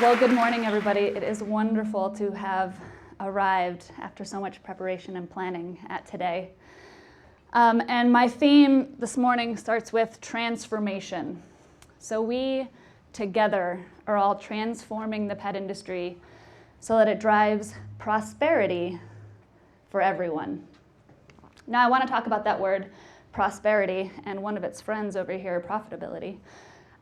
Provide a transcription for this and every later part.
Well, good morning, everybody. It is wonderful to have arrived after so much preparation and planning at today. And my theme this morning starts with transformation. So we together are all transforming the pet industry so that it drives prosperity for everyone. Now, I want to talk about that word prosperity and one of its friends over here, profitability.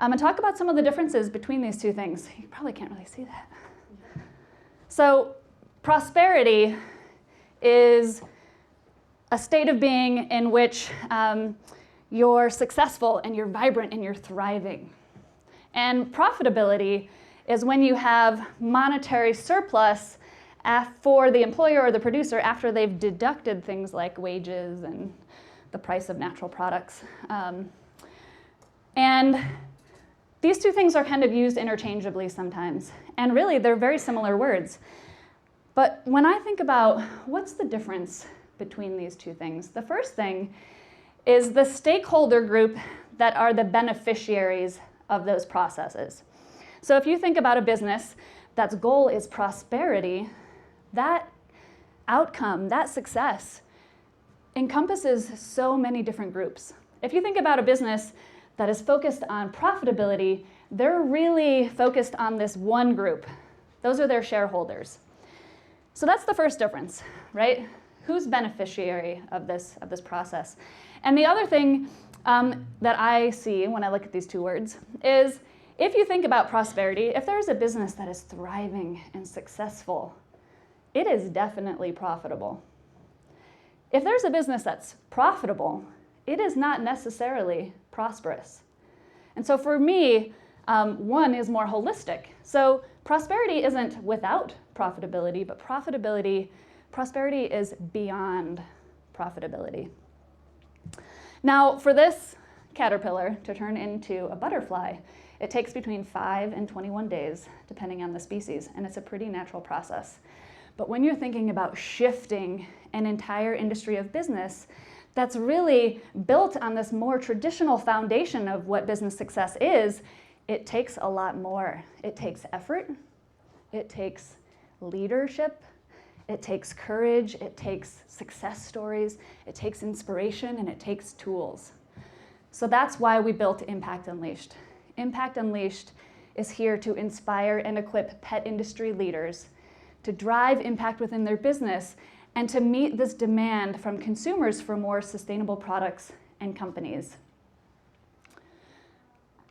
And talk about some of the differences between these two things. You probably can't really see that. So prosperity is a state of being in which you're successful and you're vibrant and you're thriving. And profitability is when you have monetary surplus for the employer or the producer after they've deducted things like wages and the price of natural products. And these two things are kind of used interchangeably sometimes, and really they're very similar words. But when I think about what's the difference between these two things, the first thing is the stakeholder group that are the beneficiaries of those processes. So if you think about a business that's goal is prosperity, that outcome, that success, encompasses so many different groups. If you think about a business that is focused on profitability, they're really focused on this one group. Those are their shareholders. So that's the first difference, right? Who's beneficiary of this process? And the other thing that I see when I look at these two words is if you think about prosperity, if there's a business that is thriving and successful, it is definitely profitable. If there's a business that's profitable, it is not necessarily prosperous. And so for me, one is more holistic. So prosperity isn't without profitability, but prosperity is beyond profitability. Now, for this caterpillar to turn into a butterfly, it takes between 5 and 21 days, depending on the species, and it's a pretty natural process. But when you're thinking about shifting an entire industry of business that's really built on this more traditional foundation of what business success is, it takes a lot more. It takes effort, it takes leadership, it takes courage, it takes success stories, it takes inspiration, and it takes tools. So that's why we built Impact Unleashed. Impact Unleashed is here to inspire and equip pet industry leaders to drive impact within their business and to meet this demand from consumers for more sustainable products and companies.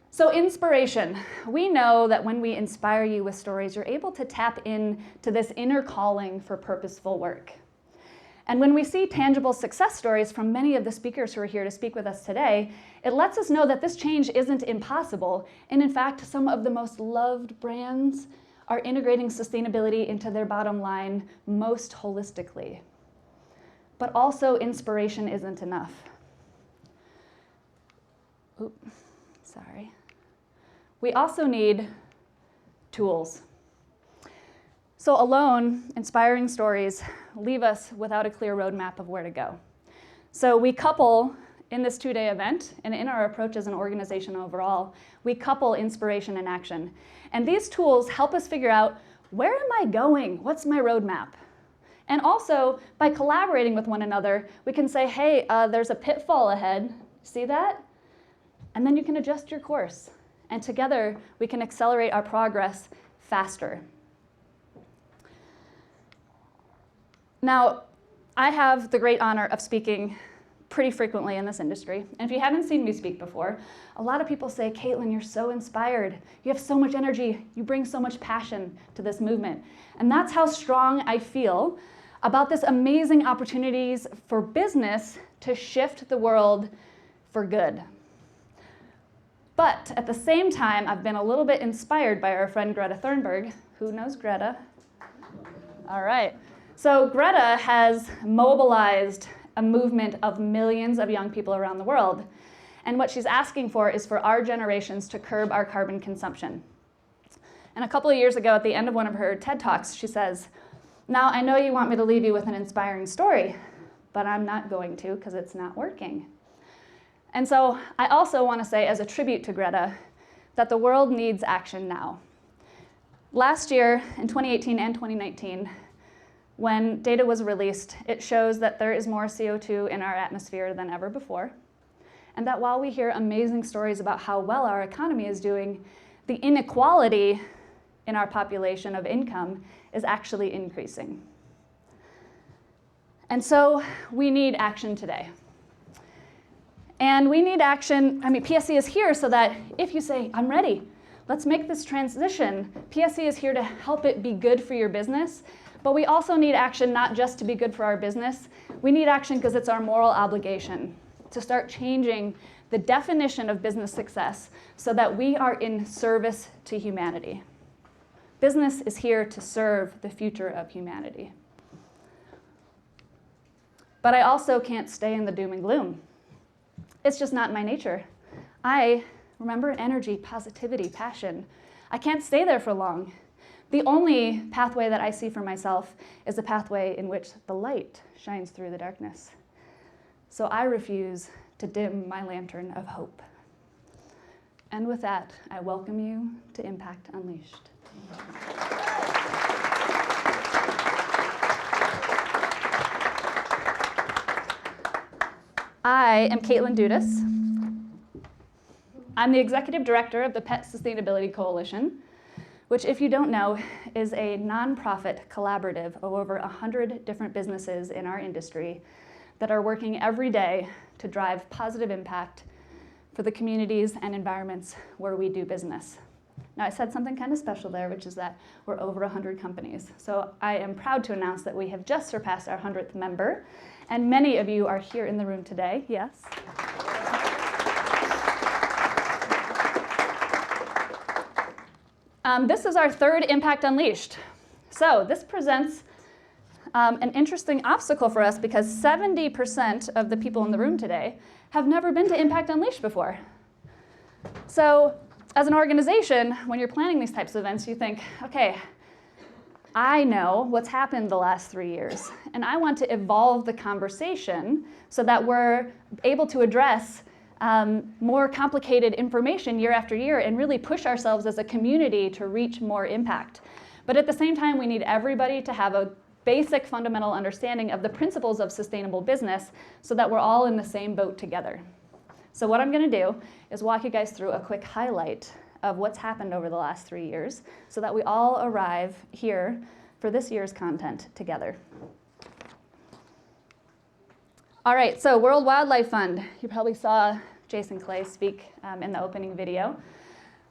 So inspiration. We know that when we inspire you with stories, you're able to tap into this inner calling for purposeful work. And when we see tangible success stories from many of the speakers who are here to speak with us today, it lets us know that this change isn't impossible. And in fact, some of the most loved brands are integrating sustainability into their bottom line most holistically. But also, inspiration isn't enough. We also need tools. So alone, inspiring stories leave us without a clear roadmap of where to go. So we couple, in this two-day event, and in our approach as an organization overall, we couple inspiration and action. And these tools help us figure out, where am I going? What's my roadmap? And also, by collaborating with one another, we can say, hey, there's a pitfall ahead. See that? And then you can adjust your course. And together, we can accelerate our progress faster. Now, I have the great honor of speaking pretty frequently in this industry. And if you haven't seen me speak before, a lot of people say, Caitlyn, you're so inspired. You have so much energy. You bring so much passion to this movement. And that's how strong I feel about this amazing opportunities for business to shift the world for good. But at the same time, I've been a little bit inspired by our friend Greta Thunberg. Who knows Greta? All right. So Greta has mobilized a movement of millions of young people around the world. And what she's asking for is for our generations to curb our carbon consumption. And a couple of years ago, at the end of one of her TED Talks, she says, now I know you want me to leave you with an inspiring story, but I'm not going to because it's not working. And so I also want to say, as a tribute to Greta, that the world needs action now. Last year, in 2018 and 2019, when data was released, it shows that there is more CO2 in our atmosphere than ever before, and that while we hear amazing stories about how well our economy is doing, the inequality in our population of income is actually increasing. And so we need action today. And we need action, PSC is here so that if you say, I'm ready, let's make this transition, PSC is here to help it be good for your business, but we also need action not just to be good for our business, we need action because it's our moral obligation to start changing the definition of business success so that we are in service to humanity. Business is here to serve the future of humanity. But I also can't stay in the doom and gloom. It's just not my nature. Remember, energy, positivity, passion. I can't stay there for long. The only pathway that I see for myself is a pathway in which the light shines through the darkness. So I refuse to dim my lantern of hope. And with that, I welcome you to Impact Unleashed. I am Caitlyn Dudas. I'm the Executive Director of the Pet Sustainability Coalition, which, if you don't know, is a nonprofit collaborative of over 100 different businesses in our industry that are working every day to drive positive impact for the communities and environments where we do business. Now, I said something kind of special there, which is that we're over 100 companies. So I am proud to announce that we have just surpassed our 100th member, and many of you are here in the room today, yes? This is our third Impact Unleashed. So this presents an interesting obstacle for us because 70% of the people in the room today have never been to Impact Unleashed before. So as an organization, when you're planning these types of events, you think, okay, I know what's happened the last 3 years, and I want to evolve the conversation so that we're able to address more complicated information year after year and really push ourselves as a community to reach more impact. But at the same time, we need everybody to have a basic fundamental understanding of the principles of sustainable business so that we're all in the same boat together. So what I'm going to do is walk you guys through a quick highlight of what's happened over the last 3 years so that we all arrive here for this year's content together. All right, so World Wildlife Fund. You probably saw Jason Clay speak in the opening video.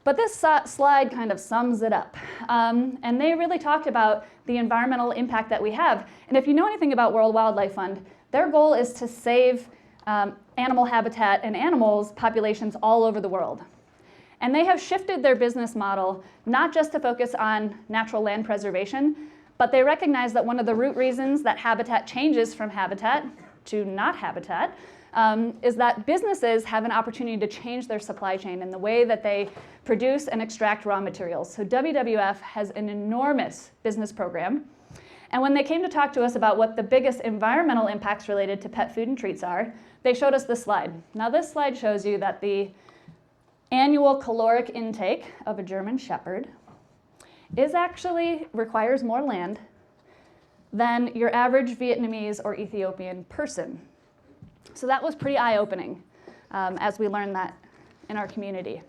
But this slide kind of sums it up. And they really talked about the environmental impact that we have. And if you know anything about World Wildlife Fund, their goal is to save animal habitat and animals populations all over the world. And they have shifted their business model not just to focus on natural land preservation, but they recognize that one of the root reasons that habitat changes from habitat to not habitat is that businesses have an opportunity to change their supply chain in the way that they produce and extract raw materials. So WWF has an enormous business program. And when they came to talk to us about what the biggest environmental impacts related to pet food and treats are, they showed us this slide. Now this slide shows you that the annual caloric intake of a German Shepherd requires more land than your average Vietnamese or Ethiopian person. So that was pretty eye-opening as we learned that in our community.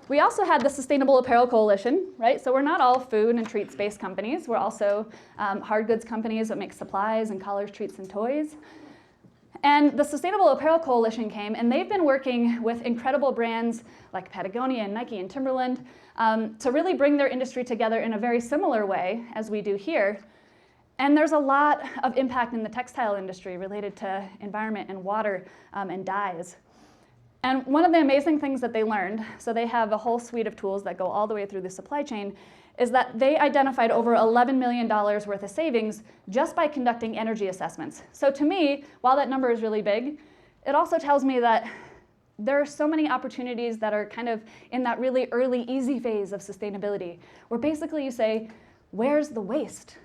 We also had the Sustainable Apparel Coalition, right? So we're not all food and treats-based companies. We're also hard goods companies that make supplies and collars, treats, and toys. And the Sustainable Apparel Coalition came, and they've been working with incredible brands like Patagonia and Nike and Timberland to really bring their industry together in a very similar way as we do here. And there's a lot of impact in the textile industry related to environment and water and dyes. And one of the amazing things that they learned, so they have a whole suite of tools that go all the way through the supply chain, is that they identified over $11 million worth of savings just by conducting energy assessments. So to me, while that number is really big, it also tells me that there are so many opportunities that are kind of in that really early, easy phase of sustainability, where basically you say, where's the waste?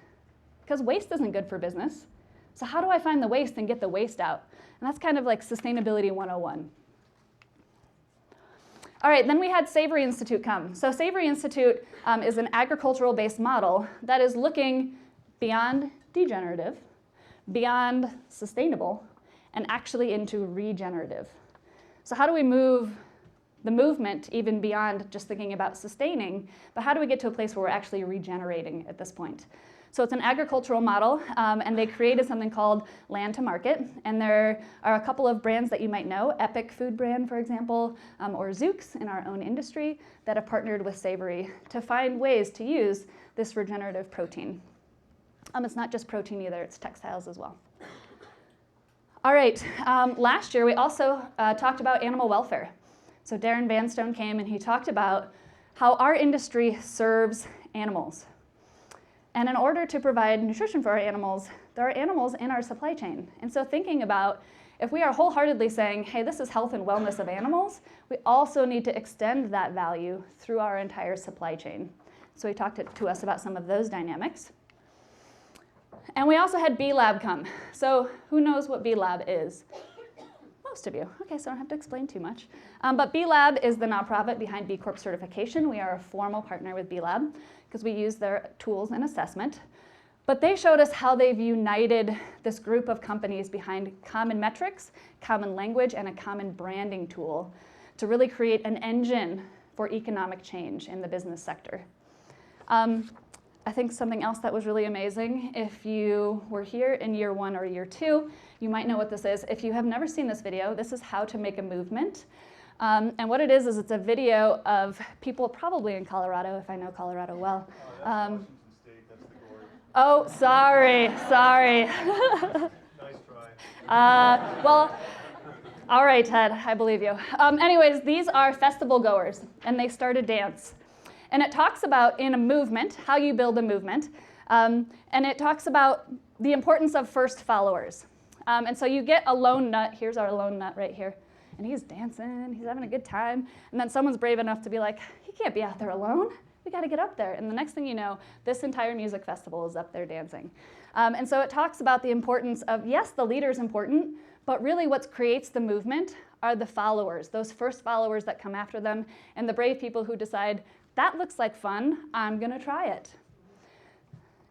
Because waste isn't good for business. So how do I find the waste and get the waste out? And that's kind of like Sustainability 101. All right, then we had Savory Institute come. So Savory Institute is an agricultural-based model that is looking beyond degenerative, beyond sustainable, and actually into regenerative. So how do we move the movement even beyond just thinking about sustaining, but how do we get to a place where we're actually regenerating at this point? So it's an agricultural model, and they created something called Land to Market. And there are a couple of brands that you might know, Epic Food Brand, for example, or Zooks in our own industry, that have partnered with Savory to find ways to use this regenerative protein. It's not just protein either, it's textiles as well. All right, last year we also talked about animal welfare. So Darren Vanstone came and he talked about how our industry serves animals. And in order to provide nutrition for our animals, there are animals in our supply chain. And so thinking about if we are wholeheartedly saying, hey, this is health and wellness of animals, we also need to extend that value through our entire supply chain. So he talked to us about some of those dynamics. And we also had B-Lab come. So who knows what B-Lab is? Most of you. Okay, so I don't have to explain too much. But B-Lab is the nonprofit behind B Corp certification. We are a formal partner with B-Lab because we use their tools and assessment. But they showed us how they've united this group of companies behind common metrics, common language, and a common branding tool to really create an engine for economic change in the business sector. I think something else that was really amazing, if you were here in year 1 or year 2, you might know what this is. If you have never seen this video, this is how to make a movement. And what it is it's a video of people probably in Colorado, if I know Colorado well. Washington State, that's the glory. Oh, sorry. Nice try. Well, all right, Ted, I believe you. Anyways, these are festival goers, and they start a dance. And it talks about, in a movement, how you build a movement. And it talks about the importance of first followers. And so you get a lone nut. Here's our lone nut right here. And he's dancing, he's having a good time. And then someone's brave enough to be like, he can't be out there alone. We got to get up there. And the next thing you know, this entire music festival is up there dancing. And so it talks about the importance of, yes, the leader's important, but really what creates the movement are the followers, those first followers that come after them, and the brave people who decide, that looks like fun, I'm going to try it.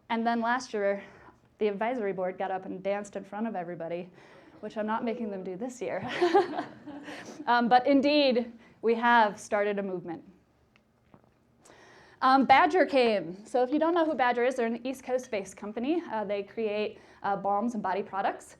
And then last year, the advisory board got up and danced in front of everybody, which I'm not making them do this year. But indeed, we have started a movement. Badger came. So if you don't know who Badger is, they're an East Coast-based company. They create balms and body products.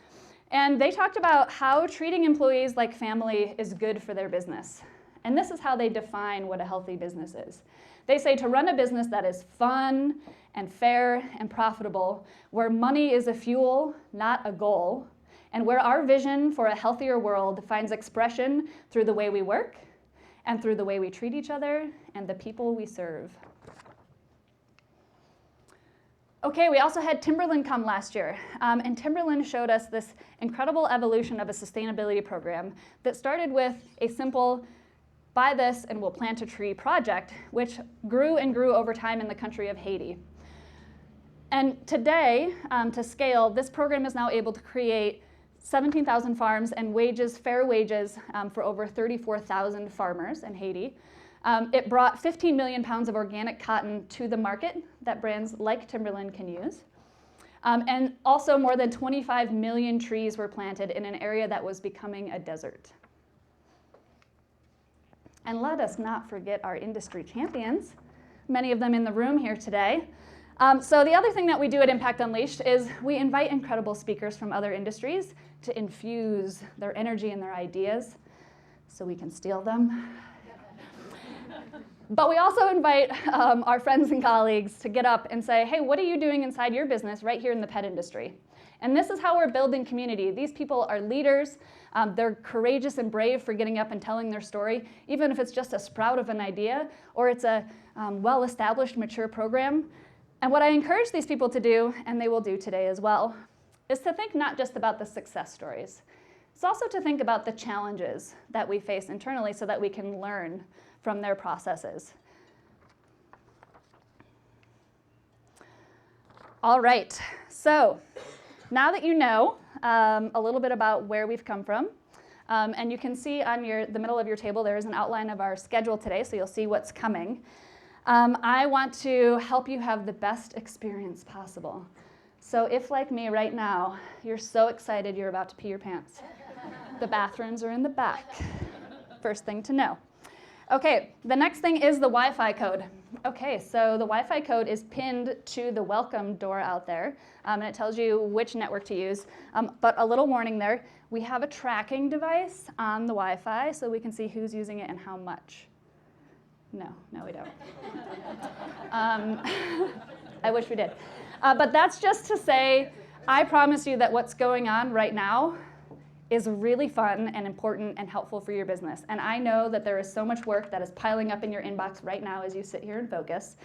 And they talked about how treating employees like family is good for their business. And this is how they define what a healthy business is. They say to run a business that is fun and fair and profitable, where money is a fuel, not a goal, and where our vision for a healthier world finds expression through the way we work and through the way we treat each other and the people we serve. Okay, we also had Timberland come last year, and Timberland showed us this incredible evolution of a sustainability program that started with a simple buy this and we'll plant a tree project, which grew and grew over time in the country of Haiti. And today, to scale, this program is now able to create 17,000 farms and fair wages for over 34,000 farmers in Haiti. It brought 15 million pounds of organic cotton to the market that brands like Timberland can use. And also more than 25 million trees were planted in an area that was becoming a desert. And let us not forget our industry champions, many of them in the room here today. So the other thing that we do at Impact Unleashed is we invite incredible speakers from other industries to infuse their energy and their ideas so we can steal them. But we also invite our friends and colleagues to get up and say, hey, what are you doing inside your business right here in the pet industry? And this is how we're building community. These people are leaders. They're courageous and brave for getting up and telling their story, even if it's just a sprout of an idea or it's a well-established, mature program. And what I encourage these people to do, and they will do today as well, is to think not just about the success stories. It's also to think about the challenges that we face internally so that we can learn from their processes. All right, so now that you know a little bit about where we've come from, And you can see on the middle of your table there is an outline of our schedule today, so you'll see what's coming. I want to help you have the best experience possible. So if, like me right now, you're so excited you're about to pee your pants, the bathrooms are in the back. First thing to know. Okay, the next thing is the Wi-Fi code. Okay, so the Wi-Fi code is pinned to the welcome door out there, and it tells you which network to use. But a little warning there, we have a tracking device on the Wi-Fi so we can see who's using it and how much. No, we don't. I wish we did. But that's just to say, I promise you that what's going on right now is really fun and important and helpful for your business. And I know that there is so much work that is piling up in your inbox right now as you sit here and focus,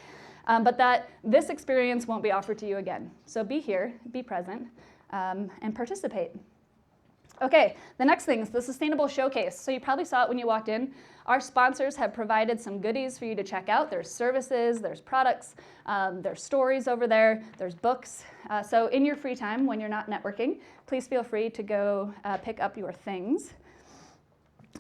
but that this experience won't be offered to you again. So be here, be present, and participate. Okay, the next thing is the Sustainable Showcase. So you probably saw it when you walked in. Our sponsors have provided some goodies for you to check out. There's services, there's products, there's stories over there, there's books. So in your free time, when you're not networking, please feel free to go pick up your things.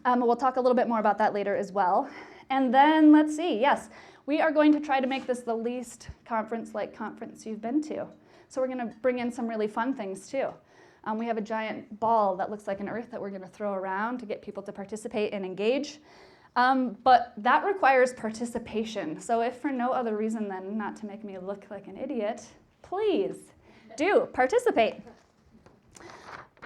We'll talk a little bit more about that later as well. And then let's see, yes, we are going to try to make this the least conference-like conference you've been to. So we're gonna bring in some really fun things too. We have a giant ball that looks like an earth that we're going to throw around to get people to participate and engage. But that requires participation. So if for no other reason than not to make me look like an idiot, please do participate.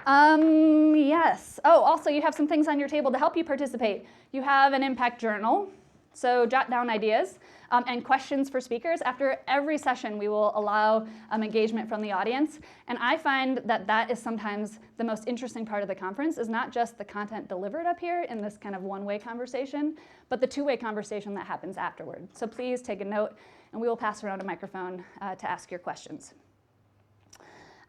Yes. Oh, also you have some things on your table to help you participate. You have an impact journal. So jot down ideas and questions for speakers. After every session, we will allow engagement from the audience. And I find that that is sometimes the most interesting part of the conference, is not just the content delivered up here in this kind of one-way conversation, but the two-way conversation that happens afterward. So please take a note, and we will pass around a microphone to ask your questions.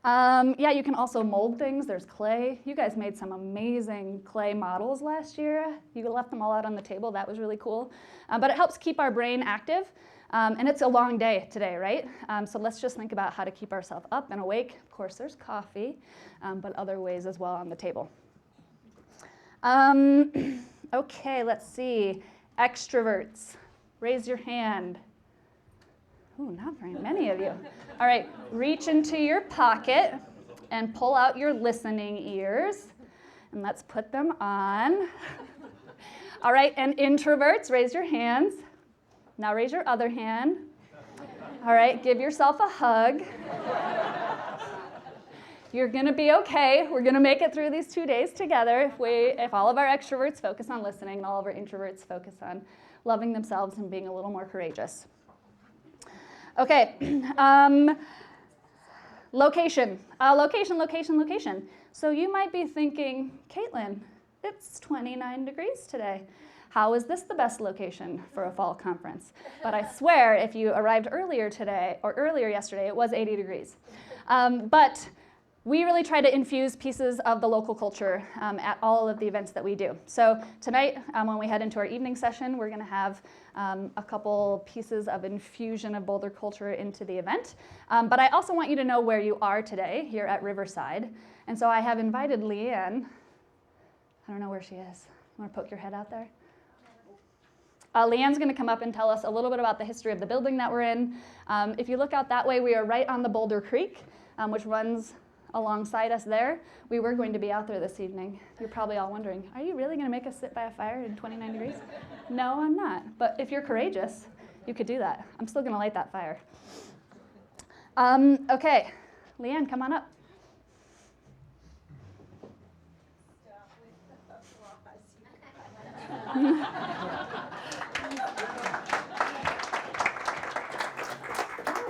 Yeah, you can also mold things. There's clay. You guys made some amazing clay models last year. You left them all out on the table. That was really cool. But it helps keep our brain active. And it's a long day today, right? So let's just think about how to keep ourselves up and awake. Of course, there's coffee, but other ways as well on the table. Okay, let's see. Extroverts, raise your hand. Ooh, not very many of you. All right, reach into your pocket and pull out your listening ears, and let's put them on. All right, and introverts, raise your hands. Now raise your other hand. All right, give yourself a hug. You're gonna be okay. We're gonna make it through these 2 days together if all of our extroverts focus on listening and all of our introverts focus on loving themselves and being a little more courageous. Okay, location. Location. So you might be thinking, Caitlyn, it's 29 degrees today. How is this the best location for a fall conference? But I swear, if you arrived earlier today, or earlier yesterday, it was 80 degrees. But we really try to infuse pieces of the local culture at all of the events that we do. So tonight, when we head into our evening session, we're gonna have a couple pieces of infusion of Boulder culture into the event. But I also want you to know where you are today here at Riverside. And so I have invited Leanne. I don't know where she is. You wanna poke your head out there? Leanne's gonna come up and tell us a little bit about the history of the building that we're in. If you look out that way, we are right on the Boulder Creek, which runs alongside us there. We were going to be out there this evening. You're probably all wondering, are you really gonna make us sit by a fire in 29 degrees? No, I'm not. But if you're courageous, you could do that. I'm still gonna light that fire. Okay, Leanne, come on up.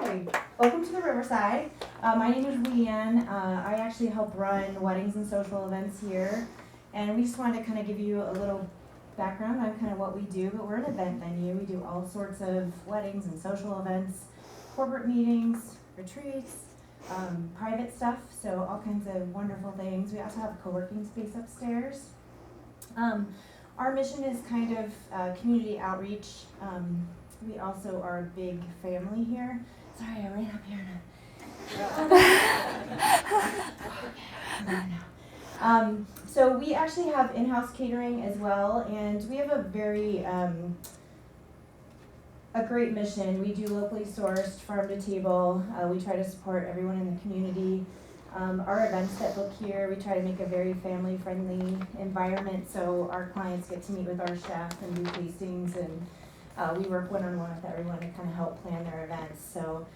Hi, welcome to the Riverside. My name is Leanne. I actually help run weddings and social events here, and we just wanted to kind of give you a little background on kind of what we do. But we're an event venue. We do all sorts of weddings and social events, corporate meetings, retreats, private stuff, so all kinds of wonderful things. We also have a co-working space upstairs. Our mission is kind of community outreach. We also are a big family here. Sorry, I ran up here. So we actually have in-house catering as well, and we have a very a great mission. We do locally sourced, farm to table. We try to support everyone in the community. Our events that book here, we try to make a very family-friendly environment, so our clients get to meet with our chef and do tastings, and we work one-on-one with everyone to kind of help plan their events. So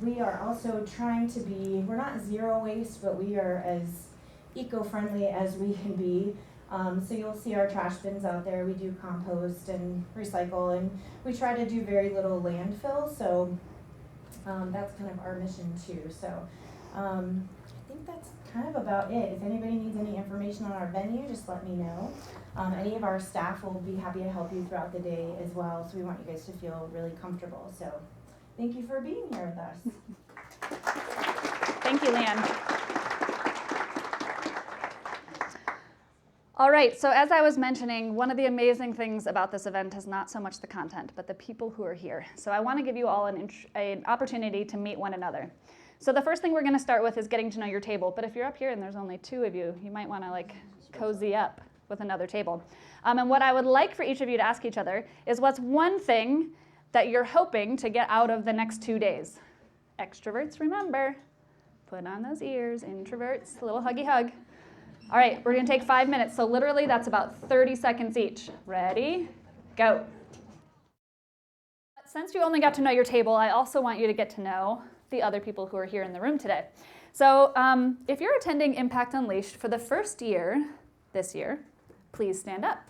we are also trying to be, we're not zero waste, but we are as eco-friendly as we can be. So you'll see our trash bins out there. We do compost and recycle, and we try to do very little landfill, so that's kind of our mission too. So I think that's kind of about it. If anybody needs any information on our venue, just let me know. Any of our staff will be happy to help you throughout the day as well, so we want you guys to feel really comfortable. So thank you for being here with us. Thank you, Leanne. All right, so as I was mentioning, one of the amazing things about this event is not so much the content, but the people who are here. So I want to give you all an opportunity to meet one another. So the first thing we're going to start with is getting to know your table. But if you're up here and there's only two of you, you might want to like cozy up with another table. And what I would like for each of you to ask each other is, what's one thing that you're hoping to get out of the next 2 days? Extroverts, remember, put on those ears. Introverts, a little huggy hug. All right, we're going to take 5 minutes. So literally that's about 30 seconds each. Ready? Go. Since you only got to know your table, I also want you to get to know the other people who are here in the room today. So if you're attending Impact Unleashed for the first year this year, please stand up.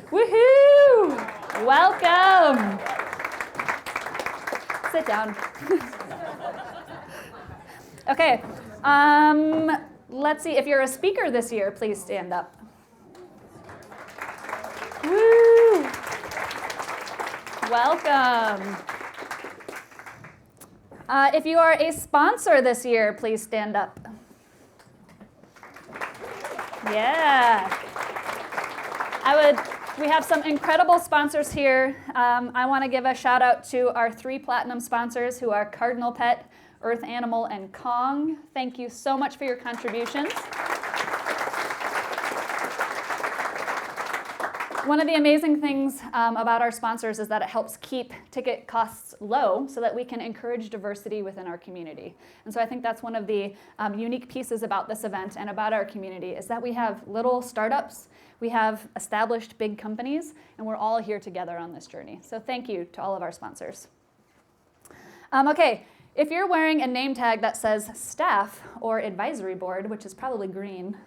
Woohoo! Welcome. Sit down. Okay. Let's see, if you're a speaker this year, please stand up. Woo! Welcome. If you are a sponsor this year, please stand up. Yeah. We have some incredible sponsors here. I want to give a shout out to our 3 platinum sponsors, who are Cardinal Pet, Earth Animal, and Kong. Thank you so much for your contributions. One of the amazing things about our sponsors is that it helps keep ticket costs low so that we can encourage diversity within our community. And so I think that's one of the unique pieces about this event and about our community, is that we have little startups, we have established big companies, and we're all here together on this journey. So thank you to all of our sponsors. Okay. If you're wearing a name tag that says staff or advisory board, which is probably green,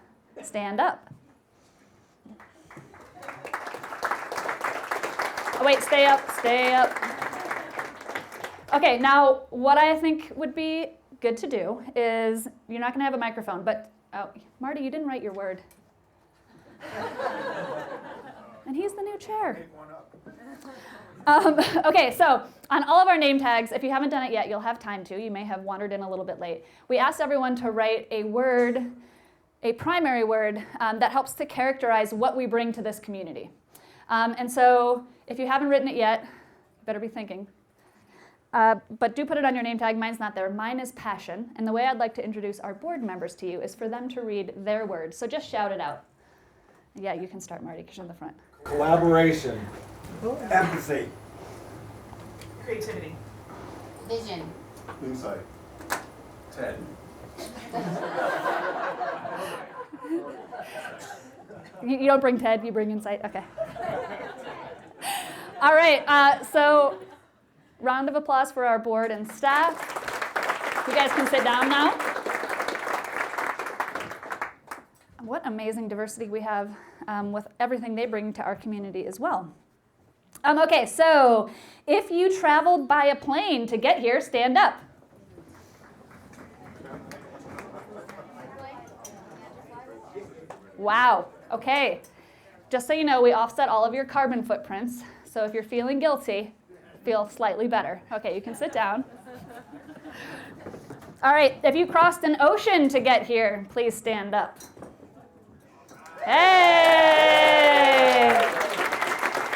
stand up. Oh, wait, stay up, stay up. Okay, now what I think would be good to do is, you're not going to have a microphone, but, oh, Marty, you didn't write your word. And he's the new chair. Okay, so on all of our name tags, if you haven't done it yet, you'll have time to. You may have wandered in a little bit late. We asked everyone to write a word, a primary word, that helps to characterize what we bring to this community. And so if you haven't written it yet, you better be thinking. But do put it on your name tag. Mine's not there. Mine is passion. And the way I'd like to introduce our board members to you is for them to read their word. So just shout it out. Yeah, you can start, Marty, because you're in the front. Collaboration. Empathy. Creativity. Vision. Insight. Ted. You don't bring Ted, you bring insight? Okay. All right, so round of applause for our board and staff. You guys can sit down now. What amazing diversity we have with everything they bring to our community as well. Okay, so if you traveled by a plane to get here, stand up. Wow, okay. Just so you know, we offset all of your carbon footprints, so if you're feeling guilty, feel slightly better. Okay, you can sit down. All right, if you crossed an ocean to get here, please stand up. Hey!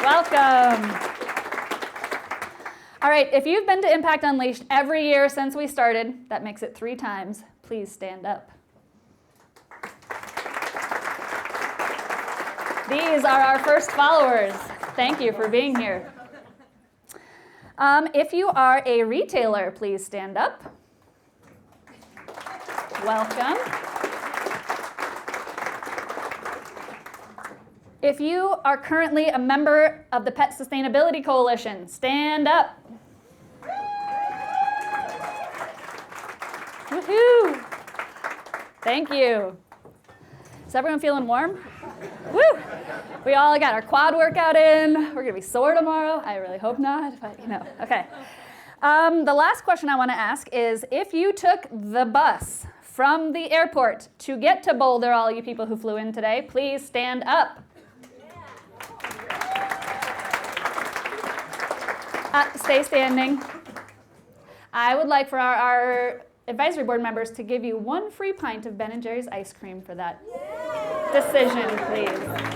Welcome. All right, if you've been to Impact Unleashed every year since we started, that makes it 3 times, please stand up. These are our first followers. Thank you for being here. If you are a retailer, please stand up. Welcome. If you are currently a member of the Pet Sustainability Coalition, stand up. Woohoo! Thank you. Is everyone feeling warm? Woo! We all got our quad workout in. We're gonna be sore tomorrow. I really hope not, but okay. The last question I want to ask is, if you took the bus from the airport to get to Boulder, all you people who flew in today, please stand up. Stay standing. I would like for our advisory board members to give you one free pint of Ben & Jerry's ice cream for that decision, please.